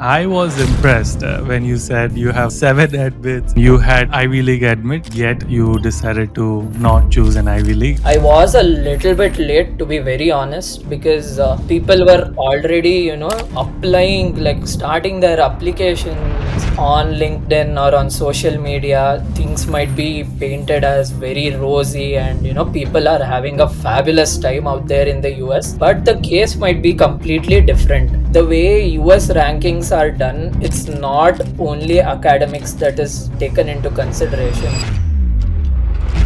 I was impressed when you said you have seven admits. You had Ivy League admit, yet you decided to not choose an Ivy League. I was a little bit late, to be very honest, because people were already, applying, like starting their applications on LinkedIn or on social media. Things might be painted as very rosy, and people are having a fabulous time out there in the US. But the case might be completely different. The way US rankings are done, it's not only academics that is taken into consideration.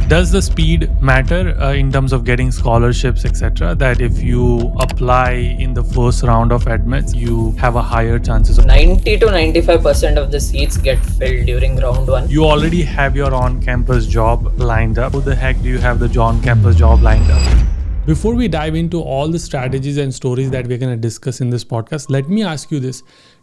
Does the speed matter in terms of getting scholarships, etc.? That if you apply in the first round of admits, you have a higher chances of 90 to 95% of the seats get filled during round one. you already have your on-campus job lined up. How the heck do you have the on-campus job lined up? Before we dive into all the strategies and stories that we're going to discuss in this podcast, let me ask you this.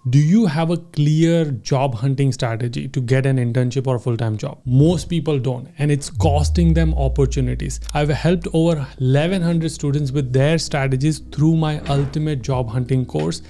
Do you have a clear job hunting strategy to get an internship or a full-time job? Most people don't, and it's costing them opportunities. I've helped over 1100 students with their strategies through my ultimate job hunting course.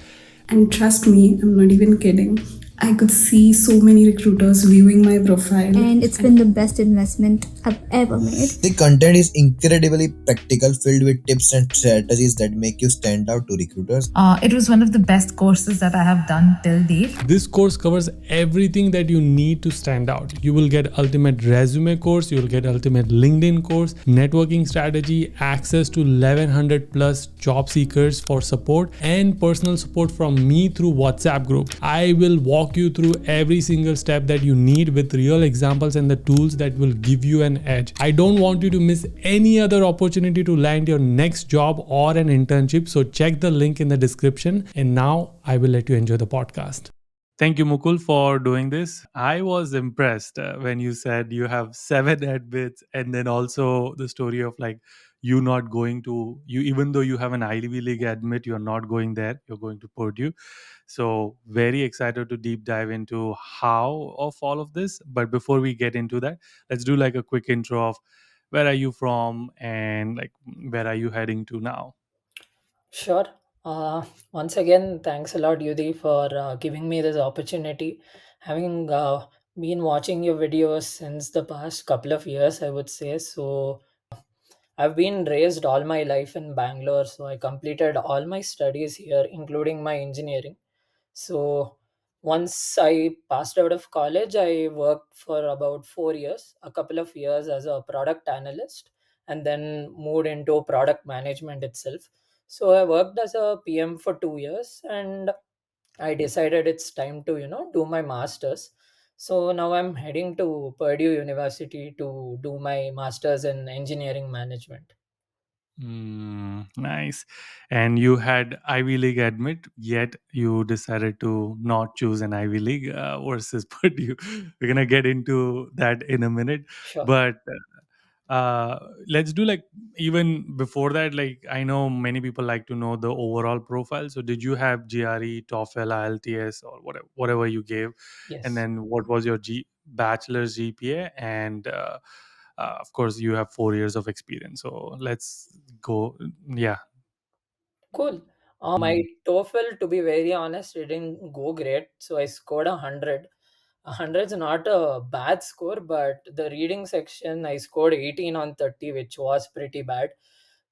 And trust me, I'm not even kidding. I could see so many recruiters viewing my profile. And it's been the best investment I've ever made. The content is incredibly practical, filled with tips and strategies that make you stand out to recruiters. It was one of the best courses that I have done till date. This course covers everything that you need to stand out. You will get ultimate resume course, you will get ultimate LinkedIn course, networking strategy, access to 1100 plus job seekers for support, and personal support from me through WhatsApp group. I will walk you through every single step that you need with real examples and the tools that will give you an edge. I don't want you to miss any other opportunity to land your next job or an internship. So check the link in the description. And now I will let you enjoy the podcast. Thank you, Mukul, for doing this. I was impressed when you said you have seven admits, and then also the story of like you not going to you, even though you have an Ivy League admit, you're not going there. You're going to Purdue. So very excited to deep dive into how of all of this. But before we get into that, let's do like a quick intro of where are you from and like where are you heading to now. Sure. Once again, thanks a lot, Yudi, for giving me this opportunity. Having been watching your videos since the past couple of years, I would say. So, I've been raised all my life in Bangalore. So, I completed all my studies here, including my engineering. So once I passed out of college, I worked for about 4 years, a couple of years as a product analyst, and then moved into product management itself. So I worked as a PM for 2 years, and I decided it's time to, do my master's. So now I'm heading to Purdue University to do my master's in engineering management. Nice. And you had Ivy League admit, yet you decided to not choose an Ivy League versus Purdue. We're gonna get into that in a minute, Sure. but let's do like even before that. Like I know many people like to know the overall profile. So did you have GRE, TOEFL, IELTS, or whatever you gave, and Yes. then what was your bachelor's GPA and of course you have 4 years of experience, so let's go. Yeah. Cool. My Mm. TOEFL, to be very honest, it didn't go great. So I scored 100. 100 is not a bad score, but the reading section, I scored 18 on 30, which was pretty bad.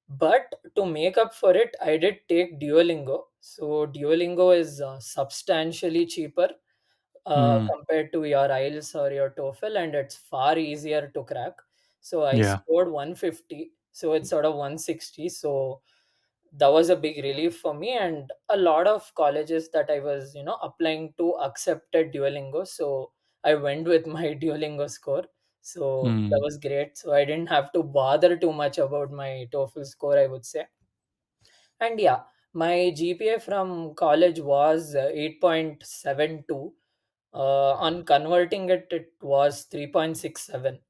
But to make up for it, I did take Duolingo. So Duolingo is substantially cheaper Mm. compared to your IELTS or your TOEFL, and it's far easier to crack. So I Yeah. scored 150. So it's sort of 160. So that was a big relief for me, and a lot of colleges that I was applying to accepted Duolingo, so I went with my Duolingo score. So that Mm. was great, so I didn't have to bother too much about my TOEFL score, I would say. And yeah, my GPA from college was 8.72. On converting it, it was 3.67.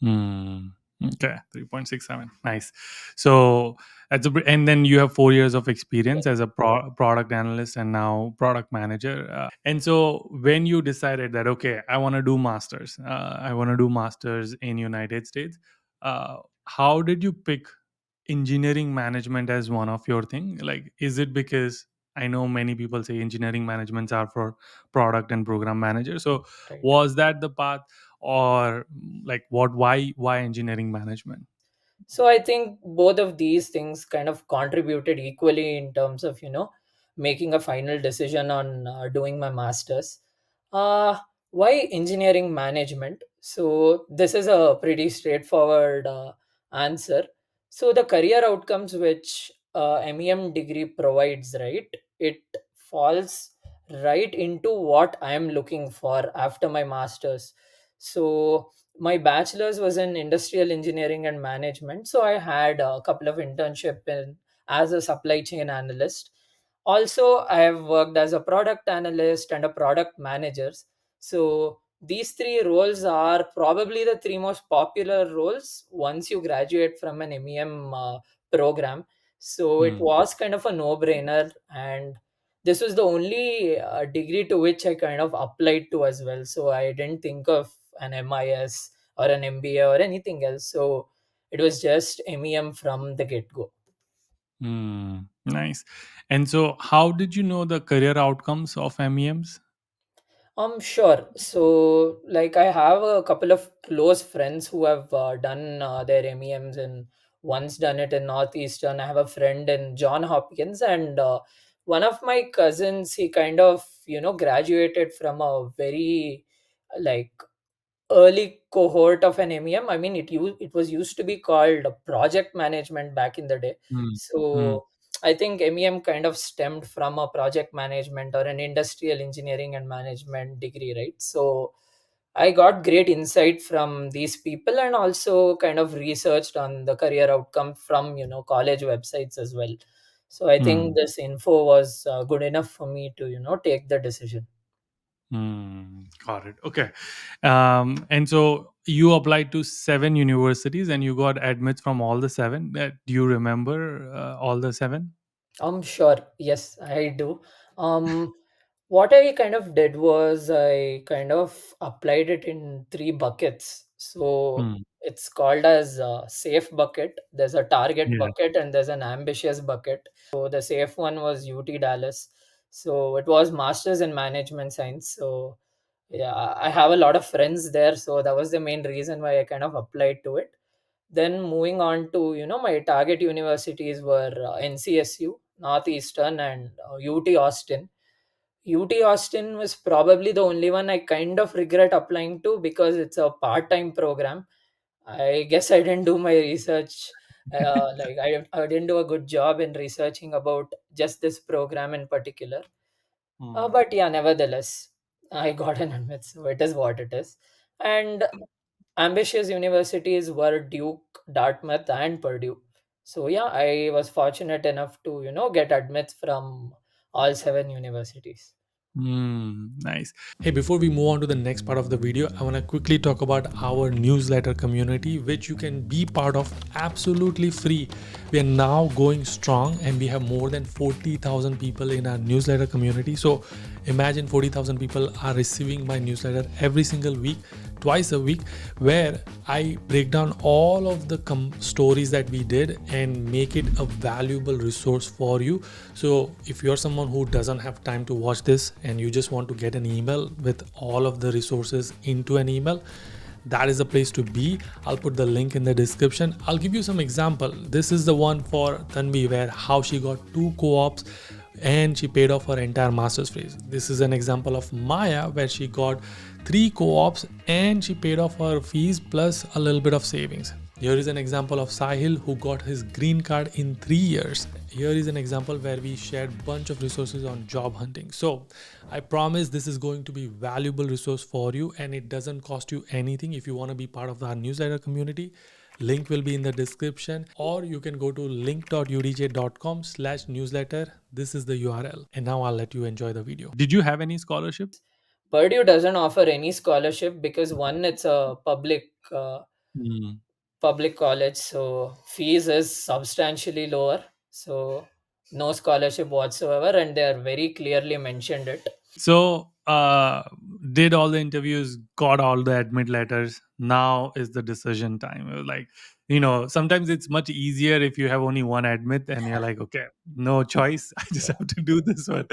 Mm. Okay, 3.67. Nice. So and then you have 4 years of experience as a product analyst and now product manager. And so when you decided that okay, I want to do masters, I want to do masters in United States, how did you pick engineering management as one of your thing? Like, is it because I know many people say engineering managements are for product and program managers. So Right. was that the path, or like what? Why engineering management? So I think both of these things kind of contributed equally in terms of, making a final decision on doing my master's. Uh, why engineering management? So this is a pretty straightforward answer. So the career outcomes which MEM degree provides, right? It falls right into what I am looking for after my master's. So my bachelor's was in industrial engineering and management, so I had a couple of internship in as a supply chain analyst. Also, I have worked as a product analyst and a product manager. So these three roles are probably the three most popular roles once you graduate from an MEM program. So it Hmm. was kind of a no-brainer, and this was the only degree to which I kind of applied to as well. So I didn't think of an MIS or an MBA or anything else. So it was just MEM from the get go. Hmm. Nice. And so, how did you know the career outcomes of MEMs? Sure. So, like, I have a couple of close friends who have done their MEMs, and once done it in Northeastern. I have a friend in John Hopkins, and one of my cousins, he kind of, graduated from a very like early cohort of an MEM. I mean, it was used to be called project management back in the day. Hmm. Hmm. So I think MEM kind of stemmed from a project management or an industrial engineering and management degree, right? So I got great insight from these people, and also kind of researched on the career outcome from college websites as well. So I think Hmm. this info was good enough for me to take the decision. Hmm. Got it. Okay. And so you applied to 7 universities and you got admits from all the seven. Do you remember all the seven? Sure. Yes, I do. Um, what I kind of did was I kind of applied it in three buckets. So Hmm. it's called as a safe bucket. There's a target Yeah. bucket and there's an ambitious bucket. So the safe one was UT Dallas. So it was Masters in Management Science. So yeah, I have a lot of friends there. So that was the main reason why I kind of applied to it. Then moving on to my target universities were NCSU, Northeastern, and UT Austin. UT Austin was probably the only one I kind of regret applying to because it's a part-time program. I guess I didn't do my research. I didn't do a good job in researching about just this program in particular. Hmm. But yeah, nevertheless, I got an admit, so it is what it is. And ambitious universities were Duke, Dartmouth, and Purdue. So yeah, I was fortunate enough to get admits from all seven universities. Nice. Hey, before we move on to the next part of the video, I want to quickly talk about our newsletter community, which you can be part of absolutely free. We are now going strong and we have more than 40,000 people in our newsletter community. So imagine 40,000 people are receiving my newsletter every single week, twice a week, where I break down all of the stories that we did and make it a valuable resource for you. So if you're someone who doesn't have time to watch this and you just want to get an email with all of the resources into an email, that is the place to be. I'll put the link in the description. I'll give you some example. This is the one for Tanvi, where how she got 2 co-ops and she paid off her entire master's fees. This is an example of Maya, where she got 3 co-ops and she paid off her fees plus a little bit of savings. Here is an example of Sahil, who got his green card in 3 years. Here is an example where we shared bunch of resources on job hunting. So I promise this is going to be valuable resource for you, and it doesn't cost you anything. If you want to be part of our newsletter community, link will be in the description, or you can go to link.udj.com/newsletter. This is the URL. And now I'll let you enjoy the video. Did you have any scholarship? Purdue doesn't offer any scholarship because one, it's a Hmm. public college, so fees is substantially lower. So no scholarship whatsoever, and they are very clearly mentioned it. So uh, did all the interviews, got all the admit letters. Now is the decision time. It was like, sometimes it's much easier if you have only one admit and you're like, okay, no choice. I just Yeah. have to do this one.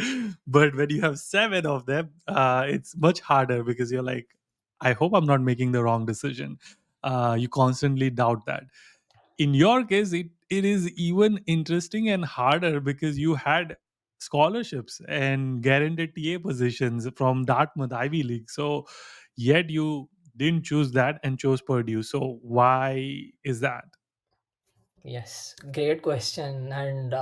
But when you have seven of them, it's much harder because you're like, I hope I'm not making the wrong decision. You constantly doubt that. In your case, it is even interesting and harder because you had scholarships and guaranteed TA positions from Dartmouth Ivy League. So yet you didn't choose that and chose Purdue. So why is that? Yes, great question. And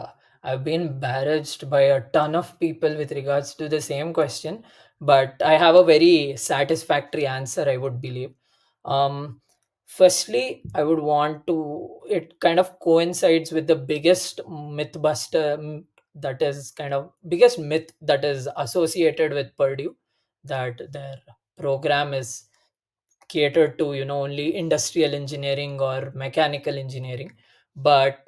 I've been barraged by a ton of people with regards to the same question, but I have a very satisfactory answer, I would believe. Um, Firstly, I would want to, it kind of coincides with the biggest myth buster, that is kind of biggest myth that is associated with Purdue, that their program is catered to only industrial engineering or mechanical engineering. But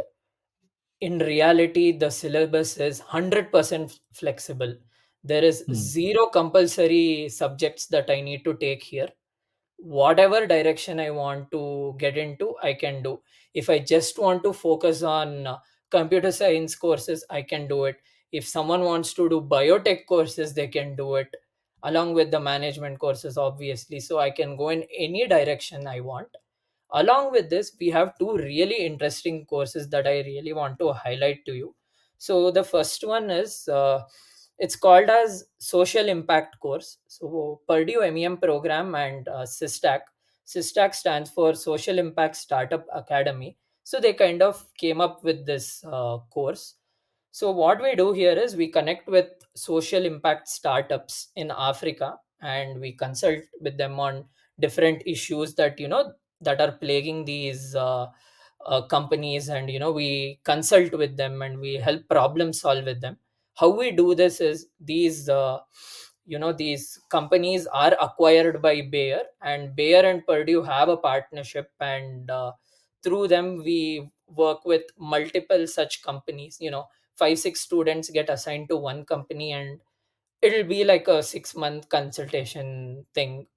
in reality, the syllabus is 100% flexible. There is Hmm. zero compulsory subjects that I need to take here. Whatever direction I want to get into, I can do. If I just want to focus on computer science courses, I can do it. If someone wants to do biotech courses, they can do it along with the management courses, obviously. So I can go in any direction I want. Along with this, we have two really interesting courses that I really want to highlight to you. So the first one is it's called as social impact course. So Purdue MEM program and SysTac stands for Social Impact Startup Academy. So they kind of came up with this course. So what we do here is we connect with social impact startups in Africa, and we consult with them on different issues that that are plaguing these companies. And we consult with them and we help problem solve with them. How we do this is these companies are acquired by Bayer, and Bayer and Purdue have a partnership, and through them we work with multiple such companies. 5 6 students get assigned to one company, and it'll be like a 6 month consultation thing,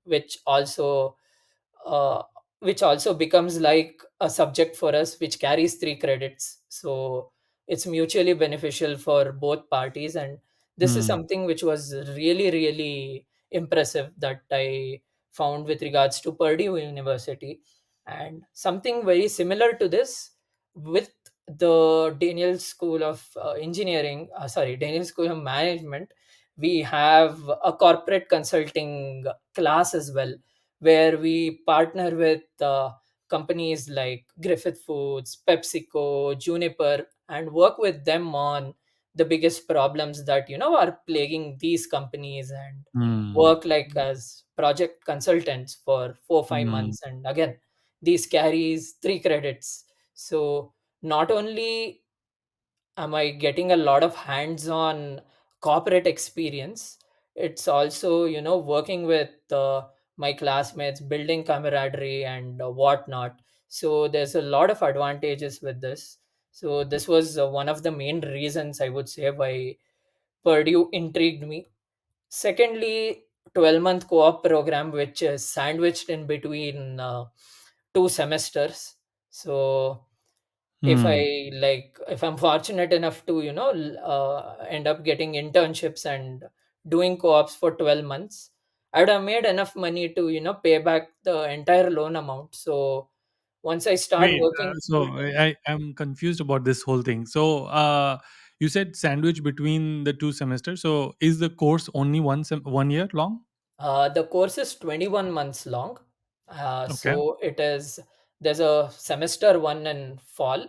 uh, which also becomes like a subject for us, which carries 3 credits. So it's mutually beneficial for both parties. And this is Hmm. something which was really really impressive that I found with regards to Purdue University. And something very similar to this with the Daniel School of Daniel School of Management, we have a corporate consulting class as well, where we partner with companies like Griffith Foods, PepsiCo, Juniper, and work with them on the biggest problems that are plaguing these companies, and Hmm. work like as project consultants for 4 5 Hmm. months. And again, these carries 3 credits. So not only am I getting a lot of hands-on corporate experience, it's also working with my classmates, building camaraderie and whatnot. So there's a lot of advantages with this. So this was one of the main reasons, I would say, why Purdue intrigued me. Secondly, 12-month co-op program, which is sandwiched in between 2 semesters. So Hmm. if I'm fortunate enough to end up getting internships and doing co-ops for 12 months, I would have made enough money to pay back the entire loan amount. So once I start Wait, working so full time. I am confused about this whole thing. So you said sandwich between the two semesters. So is the course only 1 year long? The course is 21 months long. Okay. So there's a semester one in fall.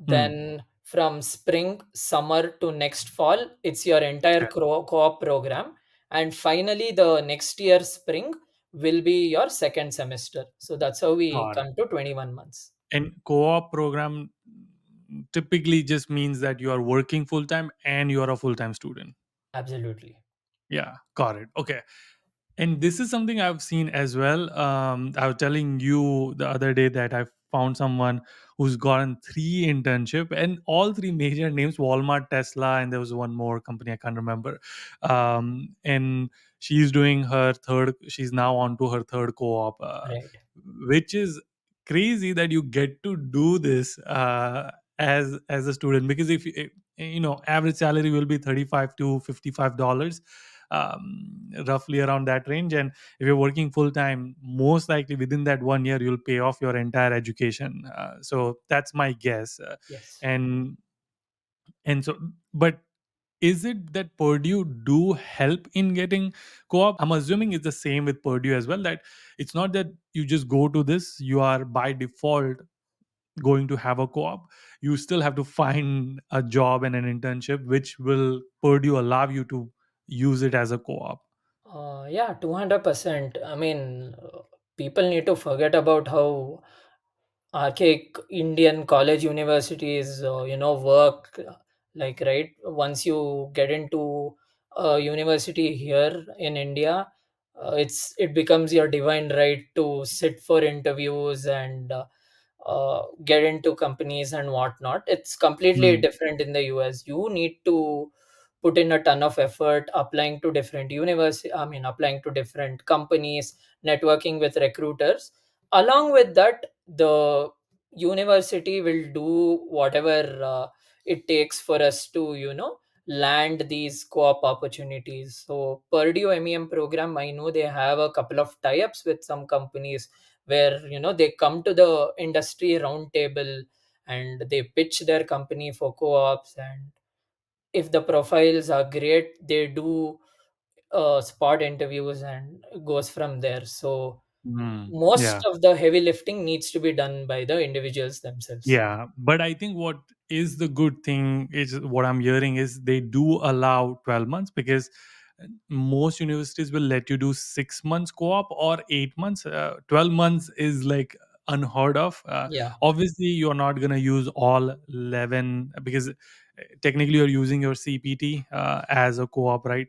Hmm. Then from spring, summer to next fall, it's your entire Okay. co-op program. And finally, the next year spring will be your second semester. So that's how we Got it. come to 21 months. And co-op program typically just means that you are working full time and you are a full time student. Absolutely. Yeah, got it. Okay. And this is something I've seen as well. I was telling you the other day that I found someone who's gotten 3 internship, and all three major names: Walmart, Tesla, and there was one more company I can't remember. And she's doing her third. She's now on to her third co-op, Right. which is crazy that you get to do this as a student, because if average salary will be 35 to $55, roughly around that range. And if you're working full time, most likely within that 1 year you'll pay off your entire education. So that's my guess. Yes. And and so but is it that Purdue do help in getting co-op? I'm assuming it's the same with Purdue as well, that it's not that you just go to this, you are by default going to have a co-op. You still have to find a job and an internship, which will Purdue allow you to use it as a co-op. Yeah, 200%. I mean, people need to forget about how archaic Indian college universities, work. Like, right, once you get into a university here in India, it becomes your divine right to sit for interviews and get into companies and whatnot. It's completely Hmm. different in the US. You need to put in a ton of effort applying to different university. I mean, applying to different companies, networking with recruiters. Along with that, the university will do whatever it takes for us to land these co-op opportunities. So Purdue MEM program, I know they have a couple of tie-ups with some companies where they come to the industry roundtable and they pitch their company for co-ops, and if the profiles are great, they do spot interviews and goes from there. So Hmm. most Yeah. of the heavy lifting needs to be done by the individuals themselves. Yeah, but I think what is the good thing is, what I'm hearing is they do allow 12 months, because most universities will let you do 6 months co-op or 8 months. 12 months is like unheard of. Yeah. Obviously, you're not going to use all 11, because technically you're using your CPT as a co-op, right?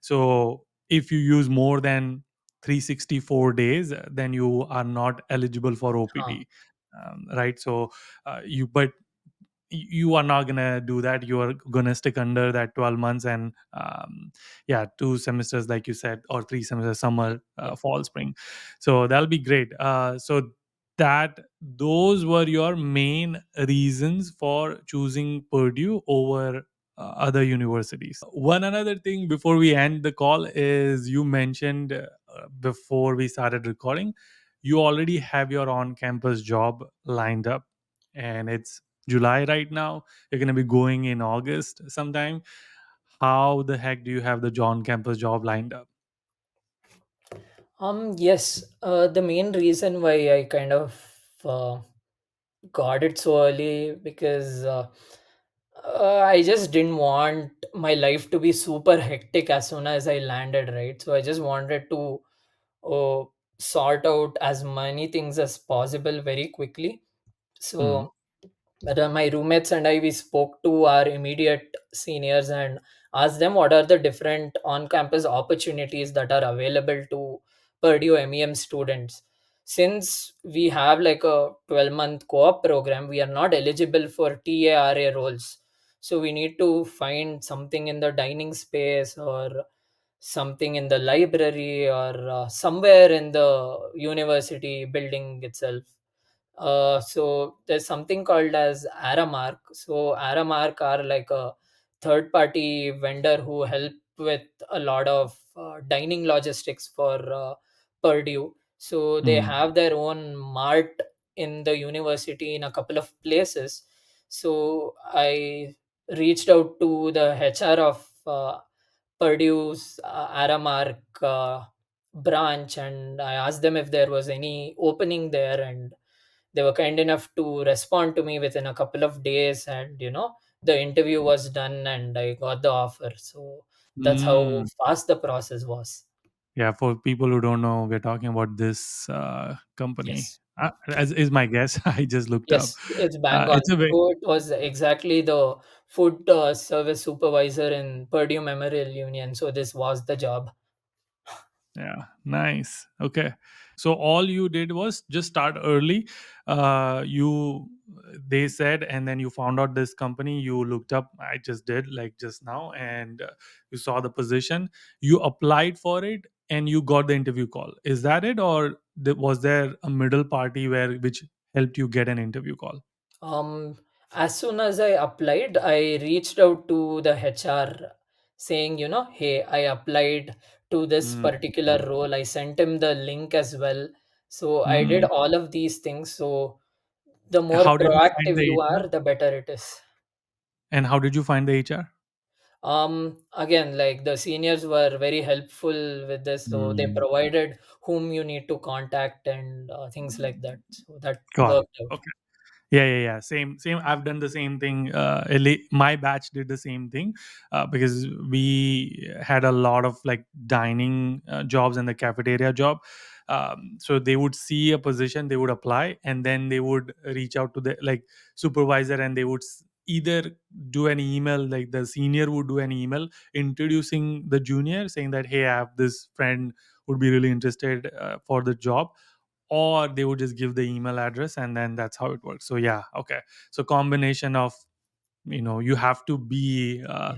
So if you use more than 364 days, then you are not eligible for Huh. OPT, right? So you but you are not gonna do that. You are gonna stick under that 12 months, and yeah, 2 semesters like you said, or 3 semesters, summer, Yeah. fall, spring. So that'll be great. So that those were your main reasons for choosing Purdue over other universities. One another thing before we end the call is, you mentioned before we started recording, you already have your on campus job lined up, and it's July right now. You're going to be going in August sometime. How the heck do you have the John campus job lined up? Yes. The main reason why I kind of uh, got it so early, because I just didn't want my life to be super hectic as soon as I landed, right? So I just wanted to uh, sort out as many things as possible very quickly. Hmm. So but, my roommates and I, we spoke to our immediate seniors and asked them what are the different on-campus opportunities that are available to Purdue MEM students. Since we have like a 12-month co-op program, we are not eligible for TARA roles. So we need to find something in the dining space or something in the library or somewhere in the university building itself. So there's something called as Aramark. So Aramark are like a third party vendor who help with a lot of dining logistics for Purdue. So they Hmm. have their own mart in the university in a couple of places. So I reached out to the HR of Purdue's Aramark branch, and I asked them if there was any opening there, and they were kind enough to respond to me within a couple of days, and the interview was done and I got the offer. So that's how Mm. fast the process was. Yeah, for people who don't know, we're talking about this company. Yes. As is my guess, I just looked up. Yes, it's bang on. It's a very So it was exactly the food service supervisor in Purdue Memorial Union. So this was the job. Yeah, nice. Okay. So all you did was just start early. You They said, and then you found out this company. You looked up. I just did like just now, and you saw the position. You applied for it, and you got the interview call. Is that it, or was there a middle party where which helped you get an interview call? As soon as I applied, I reached out to the HR saying, hey, I applied to this Mm. particular role. I sent him the link as well. So I did Mm. all of these things. So the more How did you find proactive the you HR? are, the better it is. And how did you find the HR? Again, like the seniors were very helpful with this. So they Mm. provided whom you need to contact and things like that. So that Got it. worked out. Okay. Yeah. Same. I've done the same thing. My batch did the same thing because we had a lot of like dining jobs and the cafeteria job. So they would see a position, they would apply, and then they would reach out to the like supervisor, and they would either do an email, like the senior would do an email introducing the junior, saying that, hey, I have this friend would be really interested for the job, or they would just give the email address, and then that's how it works. So yeah, okay. So combination of, you have to be Yeah.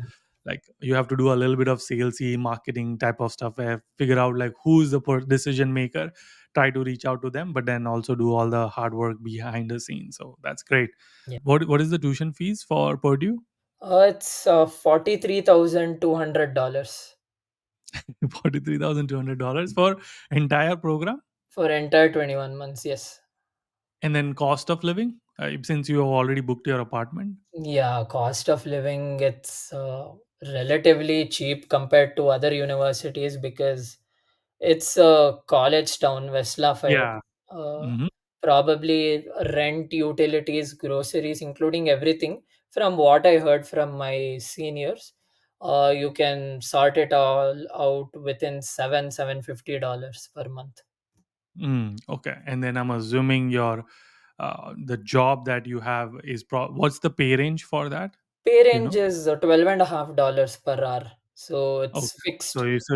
like you have to do a little bit of salesy marketing type of stuff where figure out like who's the decision maker, try to reach out to them, but then also do all the hard work behind the scenes. So that's great. Yeah. What is the tuition fees for Purdue? It's $43,200 $43,200 for entire program. for entire 21 months. Yes. And then cost of living, since you have already booked your apartment. Yeah, cost of living, it's relatively cheap compared to other universities because it's a college town, West Lafayette. Yeah. Uh, Hmm. Probably rent, utilities, groceries, including everything. From what I heard from my seniors, you can sort it all out within $750 per month. Okay. And then I'm assuming your the job that you have is what's the pay range for that? Pay Do you range know? is $12.50 per hour, so it's Okay. So fixed. it's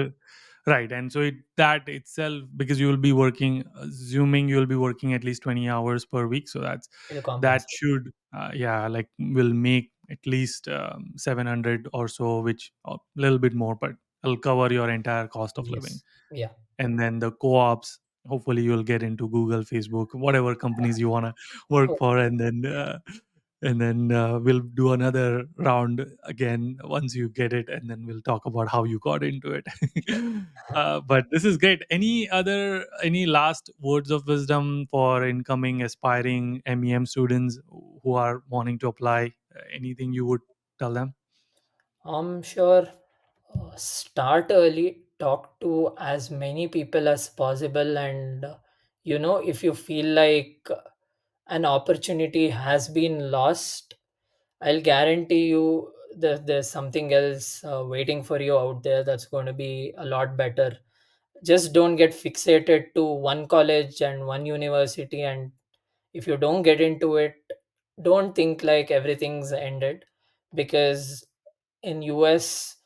right, and so that itself, because you will be working, assuming you will be working at least 20 hours per week, so Will that compensate. should yeah, like will make at least 700 or so, which a little bit more, but it'll cover your entire cost of living. Yes. Yeah. And then the co-ops, hopefully you'll get into Google, Facebook, whatever companies you want to work for, and then we'll do another round again once you get it, and then we'll talk about how you got into it. Sure. But this is great. Any last words of wisdom for incoming aspiring MEM students who are wanting to apply? Anything you would tell them? I'm sure. Start early, talk to as many people as possible, and if you feel like an opportunity has been lost, I'll guarantee you that there's something else waiting for you out there that's going to be a lot better. Just don't get fixated to one college and one university, and if you don't get into it, don't think like everything's ended, because in US,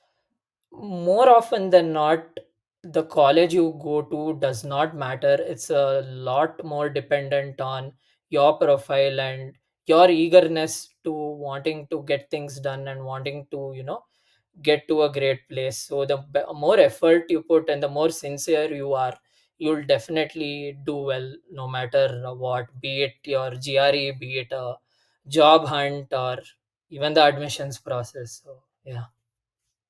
more often than not, the college you go to does not matter. It's a lot more dependent on your profile and your eagerness to wanting to get things done and wanting to get to a great place. So the more effort you put and the more sincere you are, you'll definitely do well no matter what, be it your GRE, be it a job hunt, or even the admissions process. So yeah.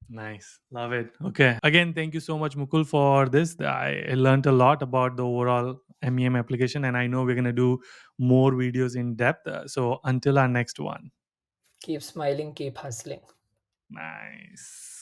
Nice. Love it. Okay. Again, thank you so much, Mukul, for this. I learned a lot about the overall MEM application, and I know we're going to do more videos in depth. So until our next one. Keep smiling, keep hustling. Nice.